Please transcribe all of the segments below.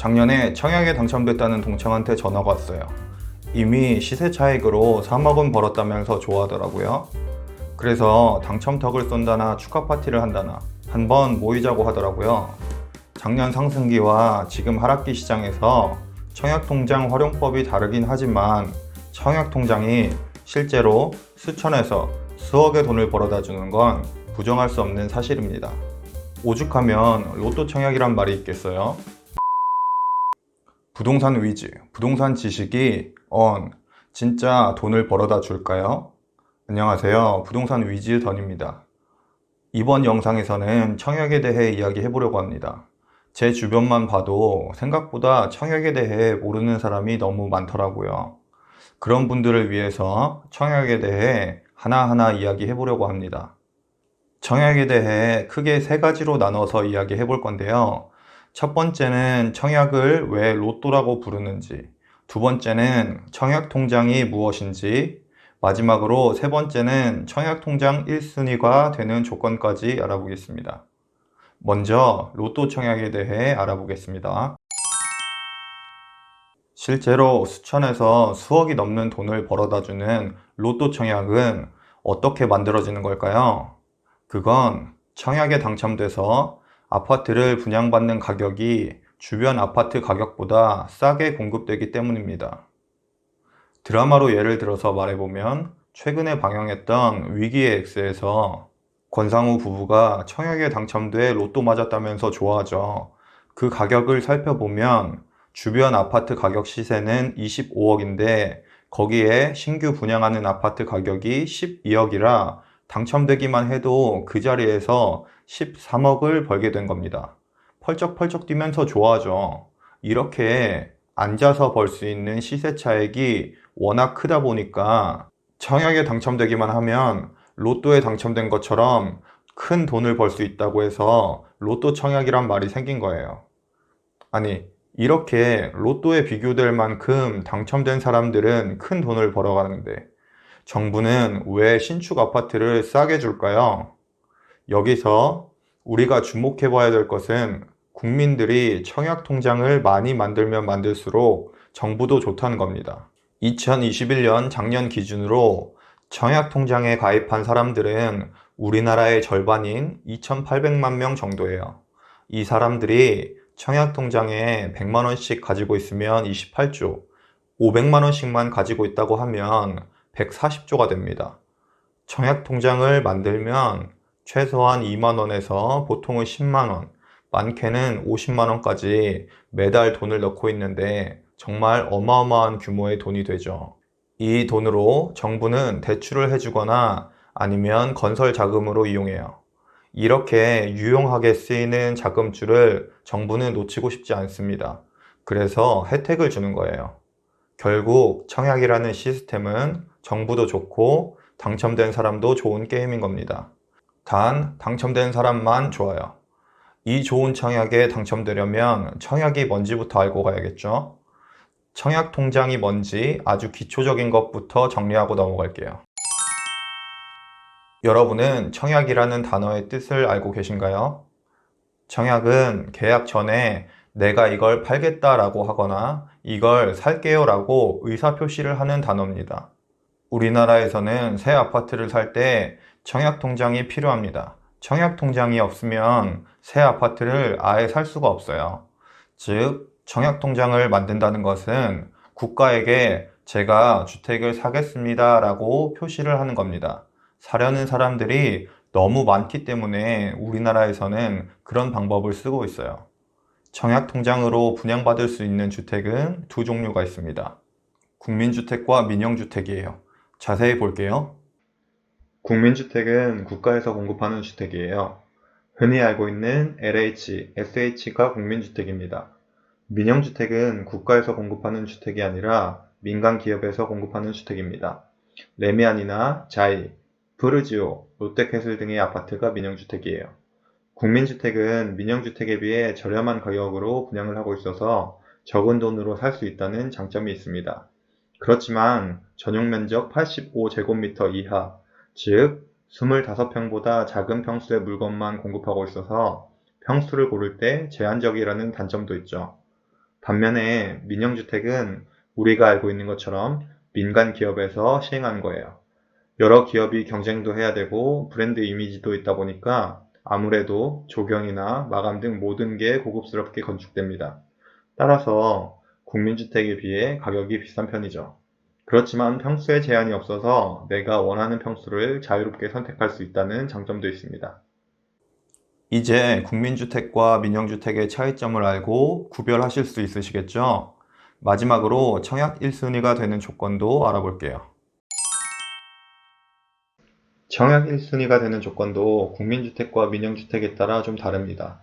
작년에 청약에 당첨됐다는 동창한테 전화가 왔어요. 이미 시세 차익으로 3억은 벌었다면서 좋아하더라고요. 그래서 당첨턱을 쏜다나 축하 파티를 한다나 한번 모이자고 하더라고요. 작년 상승기와 지금 하락기 시장에서 청약통장 활용법이 다르긴 하지만 청약통장이 실제로 수천에서 수억의 돈을 벌어다 주는 건 부정할 수 없는 사실입니다. 오죽하면 로또 청약이란 말이 있겠어요? 부동산 위즈, 부동산 지식이 진짜 돈을 벌어다 줄까요? 안녕하세요. 부동산 위즈 던입니다. 이번 영상에서는 청약에 대해 이야기해 보려고 합니다. 제 주변만 봐도 생각보다 청약에 대해 모르는 사람이 너무 많더라고요. 그런 분들을 위해서 청약에 대해 하나하나 이야기해 보려고 합니다. 청약에 대해 크게 세 가지로 나눠서 이야기해 볼 건데요. 첫 번째는 청약을 왜 로또라고 부르는지, 두 번째는 청약통장이 무엇인지, 마지막으로 세 번째는 청약통장 1순위가 되는 조건까지 알아보겠습니다. 먼저 로또 청약에 대해 알아보겠습니다. 실제로 수천에서 수억이 넘는 돈을 벌어다주는 로또 청약은 어떻게 만들어지는 걸까요? 그건 청약에 당첨돼서 아파트를 분양받는 가격이 주변 아파트 가격보다 싸게 공급되기 때문입니다. 드라마로 예를 들어서 말해보면 최근에 방영했던 위기의 X에서 권상우 부부가 청약에 당첨돼 로또 맞았다면서 좋아하죠. 그 가격을 살펴보면 주변 아파트 가격 시세는 25억인데 거기에 신규 분양하는 아파트 가격이 12억이라 당첨되기만 해도 그 자리에서 13억을 벌게 된 겁니다. 펄쩍펄쩍 뛰면서 좋아하죠. 이렇게 앉아서 벌 수 있는 시세 차익이 워낙 크다 보니까 청약에 당첨되기만 하면 로또에 당첨된 것처럼 큰 돈을 벌 수 있다고 해서 로또 청약이란 말이 생긴 거예요. 아니, 이렇게 로또에 비교될 만큼 당첨된 사람들은 큰 돈을 벌어가는데 정부는 왜 신축 아파트를 싸게 줄까요? 여기서 우리가 주목해 봐야 될 것은 국민들이 청약 통장을 많이 만들면 만들수록 정부도 좋다는 겁니다. 2021년 작년 기준으로 청약 통장에 가입한 사람들은 우리나라의 절반인 2,800만 명 정도예요. 이 사람들이 청약 통장에 100만 원씩 가지고 있으면 28조, 500만 원씩만 가지고 있다고 하면 140조가 됩니다. 청약 통장을 만들면 최소한 2만 원에서 보통은 10만 원, 많게는 50만 원까지 매달 돈을 넣고 있는데 정말 어마어마한 규모의 돈이 되죠. 이 돈으로 정부는 대출을 해주거나 아니면 건설 자금으로 이용해요. 이렇게 유용하게 쓰이는 자금줄을 정부는 놓치고 싶지 않습니다. 그래서 혜택을 주는 거예요. 결국 청약이라는 시스템은 정부도 좋고 당첨된 사람도 좋은 게임인 겁니다. 단 당첨된 사람만 좋아요. 이 좋은 청약에 당첨되려면 청약이 뭔지부터 알고 가야겠죠? 청약 통장이 뭔지 아주 기초적인 것부터 정리하고 넘어갈게요. 여러분은 청약이라는 단어의 뜻을 알고 계신가요? 청약은 계약 전에 내가 이걸 팔겠다라고 하거나 이걸 살게요라고 의사표시를 하는 단어입니다. 우리나라에서는 새 아파트를 살 때 청약통장이 필요합니다. 청약통장이 없으면 새 아파트를 아예 살 수가 없어요. 즉, 청약통장을 만든다는 것은 국가에게 제가 주택을 사겠습니다 라고 표시를 하는 겁니다. 사려는 사람들이 너무 많기 때문에 우리나라에서는 그런 방법을 쓰고 있어요. 청약통장으로 분양받을 수 있는 주택은 두 종류가 있습니다. 국민주택과 민영주택이에요. 자세히 볼게요. 국민주택은 국가에서 공급하는 주택이에요. 흔히 알고 있는 LH, SH가 국민주택입니다. 민영주택은 국가에서 공급하는 주택이 아니라 민간 기업에서 공급하는 주택입니다. 레미안이나 자이, 브르지오, 롯데캐슬 등의 아파트가 민영주택이에요. 국민주택은 민영주택에 비해 저렴한 가격으로 분양을 하고 있어서 적은 돈으로 살 수 있다는 장점이 있습니다. 그렇지만 전용면적 85제곱미터 이하, 즉 25평보다 작은 평수의 물건만 공급하고 있어서 평수를 고를 때 제한적이라는 단점도 있죠. 반면에 민영주택은 우리가 알고 있는 것처럼 민간 기업에서 시행하는 거예요. 여러 기업이 경쟁도 해야 되고 브랜드 이미지도 있다 보니까 아무래도 조경이나 마감 등 모든 게 고급스럽게 건축됩니다. 따라서 국민주택에 비해 가격이 비싼 편이죠. 그렇지만 평수에 제한이 없어서 내가 원하는 평수를 자유롭게 선택할 수 있다는 장점도 있습니다. 이제 국민주택과 민영주택의 차이점을 알고 구별하실 수 있으시겠죠? 마지막으로 청약 1순위가 되는 조건도 알아볼게요. 청약 1순위가 되는 조건도 국민주택과 민영주택에 따라 좀 다릅니다.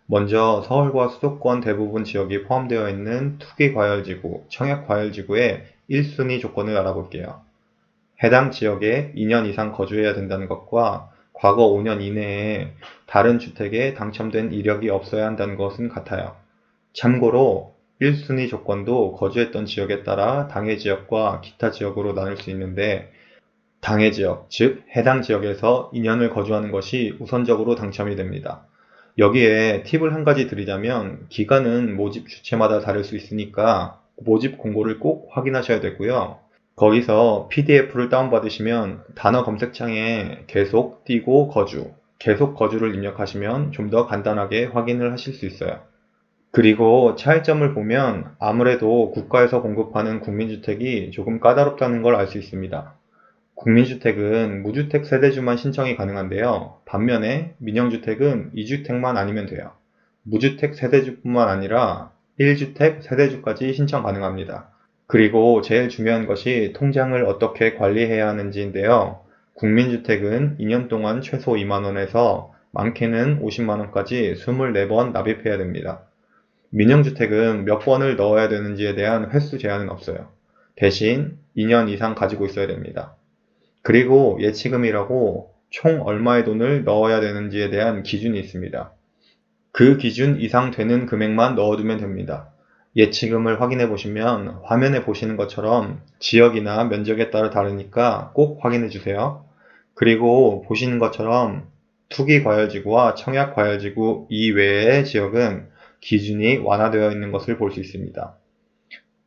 먼저 서울과 수도권 대부분 지역이 포함되어 있는 투기과열지구, 청약과열지구의 1순위 조건을 알아볼게요. 해당 지역에 2년 이상 거주해야 된다는 것과 과거 5년 이내에 다른 주택에 당첨된 이력이 없어야 한다는 것은 같아요. 참고로 1순위 조건도 거주했던 지역에 따라 당해 지역과 기타 지역으로 나눌 수 있는데 당해 지역, 즉 해당 지역에서 2년을 거주하는 것이 우선적으로 당첨이 됩니다. 여기에 팁을 한 가지 드리자면 기간은 모집 주체마다 다를 수 있으니까 모집 공고를 꼭 확인하셔야 되고요. 거기서 PDF를 다운받으시면 단어 검색창에 계속 띄고 거주, 계속 거주를 입력하시면 좀 더 간단하게 확인을 하실 수 있어요. 그리고 차이점을 보면 아무래도 국가에서 공급하는 국민주택이 조금 까다롭다는 걸 알 수 있습니다. 국민주택은 무주택 세대주만 신청이 가능한데요. 반면에 민영주택은 2주택만 아니면 돼요. 무주택 세대주뿐만 아니라 1주택 세대주까지 신청 가능합니다. 그리고 제일 중요한 것이 통장을 어떻게 관리해야 하는지인데요. 국민주택은 2년 동안 최소 2만원에서 많게는 50만원까지 24번 납입해야 됩니다. 민영주택은 몇 번을 넣어야 되는지에 대한 횟수 제한은 없어요. 대신 2년 이상 가지고 있어야 됩니다. 그리고 예치금이라고 총 얼마의 돈을 넣어야 되는지에 대한 기준이 있습니다. 그 기준 이상 되는 금액만 넣어두면 됩니다. 예치금을 확인해 보시면 화면에 보시는 것처럼 지역이나 면적에 따라 다르니까 꼭 확인해 주세요. 그리고 보시는 것처럼 투기과열지구와 청약과열지구 이외의 지역은 기준이 완화되어 있는 것을 볼 수 있습니다.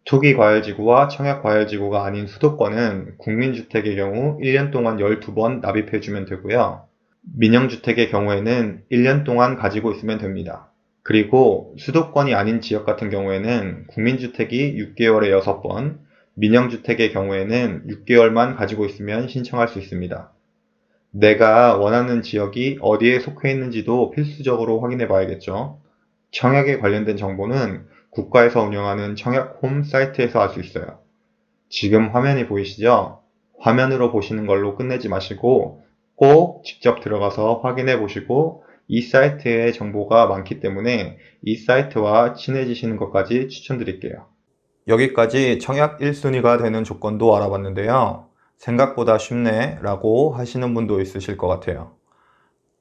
투기과열지구와 청약과열지구가 아닌 수도권은 국민주택의 경우 1년 동안 12번 납입해주면 되고요. 민영주택의 경우에는 1년 동안 가지고 있으면 됩니다. 그리고 수도권이 아닌 지역 같은 경우에는 국민주택이 6개월에 6번, 민영주택의 경우에는 6개월만 가지고 있으면 신청할 수 있습니다. 내가 원하는 지역이 어디에 속해 있는지도 필수적으로 확인해 봐야겠죠. 청약에 관련된 정보는 국가에서 운영하는 청약 홈 사이트에서 알 수 있어요. 지금 화면이 보이시죠? 화면으로 보시는 걸로 끝내지 마시고 꼭 직접 들어가서 확인해 보시고 이 사이트에 정보가 많기 때문에 이 사이트와 친해지시는 것까지 추천드릴게요. 여기까지 청약 1순위가 되는 조건도 알아봤는데요. 생각보다 쉽네 라고 하시는 분도 있으실 것 같아요.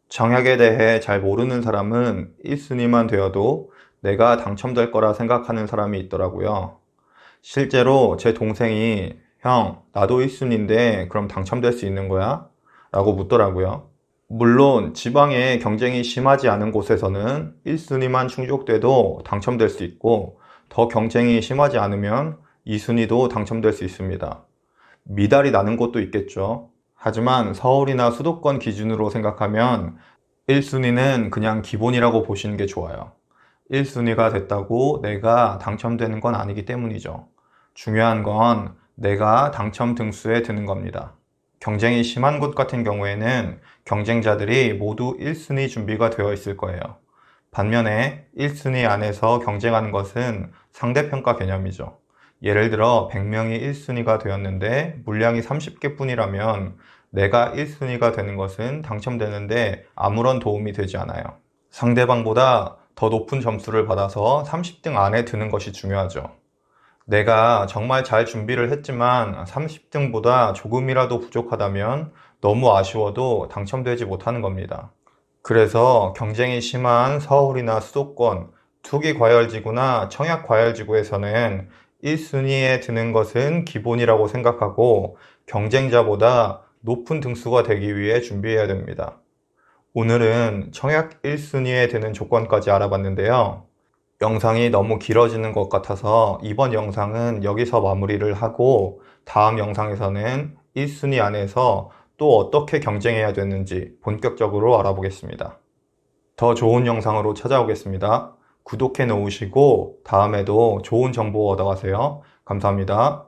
청약에 대해 잘 모르는 사람은 1순위만 되어도 내가 당첨될 거라 생각하는 사람이 있더라고요. 실제로 제 동생이 형, 나도 1순위인데 그럼 당첨될 수 있는 거야? 라고 묻더라고요. 물론 지방에 경쟁이 심하지 않은 곳에서는 1순위만 충족돼도 당첨될 수 있고 더 경쟁이 심하지 않으면 2순위도 당첨될 수 있습니다. 미달이 나는 곳도 있겠죠. 하지만 서울이나 수도권 기준으로 생각하면 1순위는 그냥 기본이라고 보시는 게 좋아요. 1순위가 됐다고 내가 당첨되는 건 아니기 때문이죠. 중요한 건 내가 당첨 등수에 드는 겁니다. 경쟁이 심한 곳 같은 경우에는 경쟁자들이 모두 1순위 준비가 되어 있을 거예요. 반면에 1순위 안에서 경쟁하는 것은 상대평가 개념이죠. 예를 들어 100명이 1순위가 되었는데 물량이 30개 뿐이라면 내가 1순위가 되는 것은 당첨되는데 아무런 도움이 되지 않아요. 상대방보다 더 높은 점수를 받아서 30등 안에 드는 것이 중요하죠. 내가 정말 잘 준비를 했지만 30등보다 조금이라도 부족하다면 너무 아쉬워도 당첨되지 못하는 겁니다. 그래서 경쟁이 심한 서울이나 수도권, 투기과열지구나 청약과열지구에서는 1순위에 드는 것은 기본이라고 생각하고 경쟁자보다 높은 등수가 되기 위해 준비해야 됩니다. 오늘은 청약 1순위에 드는 조건까지 알아봤는데요. 영상이 너무 길어지는 것 같아서 이번 영상은 여기서 마무리를 하고 다음 영상에서는 1순위 안에서 또 어떻게 경쟁해야 되는지 본격적으로 알아보겠습니다. 더 좋은 영상으로 찾아오겠습니다. 구독해 놓으시고 다음에도 좋은 정보 얻어가세요. 감사합니다.